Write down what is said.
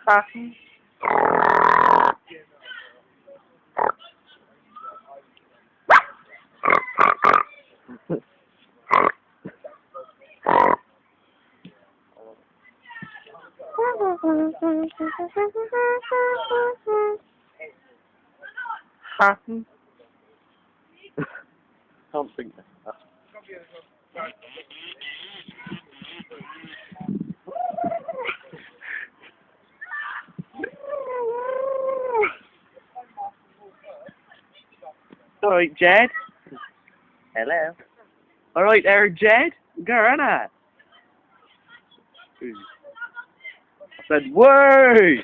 Happy. Happy. Can't think that. Alright, Jed. Hello. Alright there, Jed. Go on it. I said, whey!